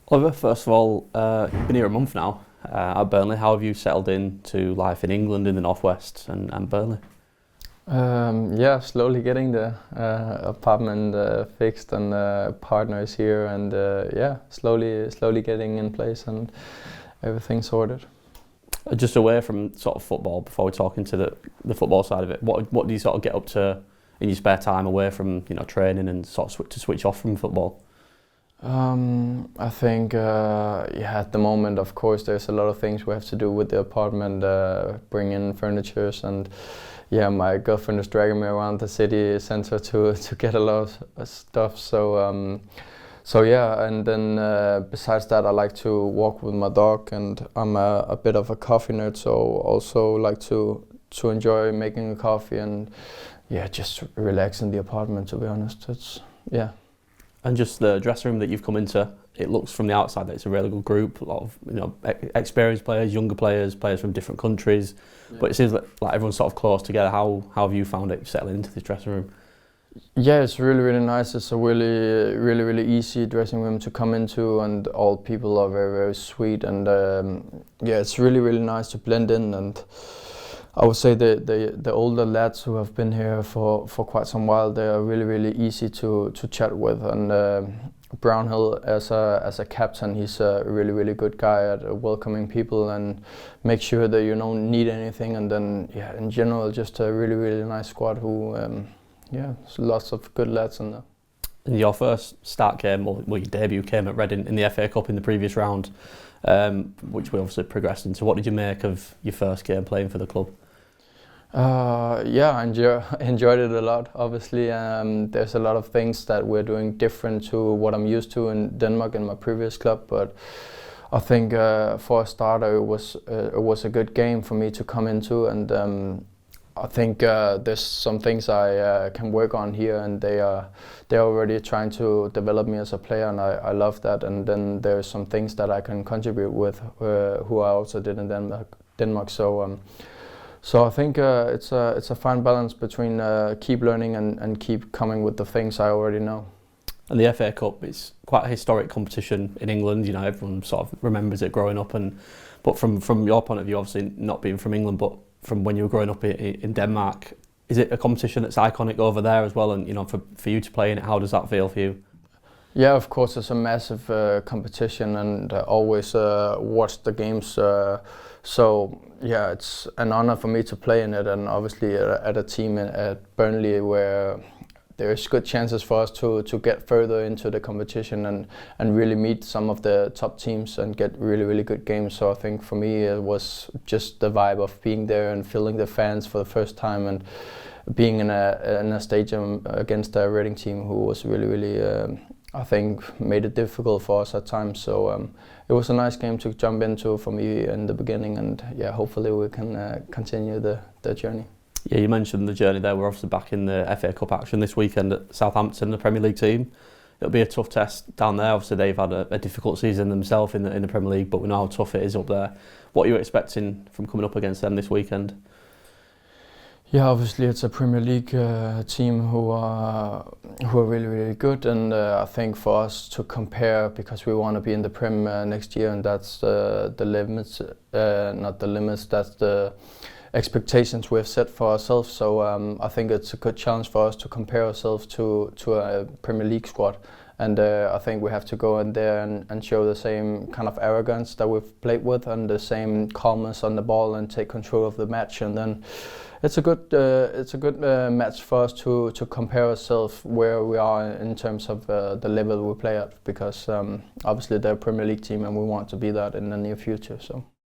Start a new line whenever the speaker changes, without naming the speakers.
Oliver, first of all, you've been here a month now at Burnley. How have you settled into life in England in the northwest and Burnley?
Yeah, slowly getting the apartment fixed and partners here, and yeah, slowly getting in place and everything sorted.
Just away from sort of football, before we talk into the football side of it, what do you sort of get up to in your spare time away from training and sort of to switch off from football?
I think, yeah, at the moment, of course, there's a lot of things we have to do with the apartment, bring in furnitures, and yeah, my girlfriend is dragging me around the city center to get a lot of stuff. So yeah, and then besides that, I like to walk with my dog, and I'm a bit of a coffee nerd, so also like to enjoy making a coffee and yeah, just relax in the apartment. To be honest, it's yeah.
And just the dressing room that you've come into, it looks from the outside that it's a really good group. A lot of experienced players, younger players, players from different countries. Yeah. But it seems like everyone's sort of close together. How have you found it settling into this dressing room?
Yeah, it's really nice. It's a really easy dressing room to come into, and all people are very sweet. And yeah, it's really nice to blend in. And I would say the older lads who have been here for quite some while, they are really easy to chat with. And Brownhill as a captain, he's a really good guy at welcoming people and make sure that you don't need anything. And then yeah, in general, just a really nice squad who yeah, lots of good lads in there.
And your first start game, well, your debut came at Reading in the FA Cup in the previous round, which we obviously progressed into. What did you make of your first game playing for the club?
Yeah, I enjoyed it a lot. Obviously, there's a lot of things that we're doing different to what I'm used to in Denmark in my previous club, but I think for a starter, it was a good game for me to come into, and I think there's some things I can work on here, and they're already trying to develop me as a player, and I love that. And then there's some things that I can contribute with, who I also did in Denmark. So I think it's a fine balance between keep learning and keep coming with the things I already know.
And the FA Cup is quite a historic competition in England. Everyone sort of remembers it growing up. But from your point of view, obviously not being from England, but from when you were growing up in Denmark, is it a competition that's iconic over there as well? And for you to play in it, how does that feel for you?
Yeah, of course, it's a massive competition, and always watch the games. So yeah, it's an honor for me to play in it, and obviously at a team at Burnley where there's good chances for us to get further into the competition and really meet some of the top teams and get really good games. So I think for me it was just the vibe of being there and feeling the fans for the first time, and being in a stadium against a Reading team who was really I think made it difficult for us at times. So it was a nice game to jump into for me in the beginning, and yeah, hopefully we can continue the journey.
Yeah, you mentioned the journey there. We're obviously back in the FA Cup action this weekend at Southampton, the Premier League team. It'll be a tough test down there. Obviously, they've had a difficult season themselves in the Premier League, but we know how tough it is up there. What are you expecting from coming up against them this weekend?
Yeah, obviously it's a Premier League team who are really good, and I think for us to compare, because we want to be in the Prem next year, and that's the limits, not the limits, that's the expectations we've set for ourselves. So I think it's a good challenge for us to compare ourselves to a Premier League squad, and I think we have to go in there and show the same kind of arrogance that we've played with, and the same calmness on the ball, and take control of the match. And then it's a good match for us to compare ourselves where we are in terms of the level we play at, because obviously they're a Premier League team and we want to be that in the near future. So.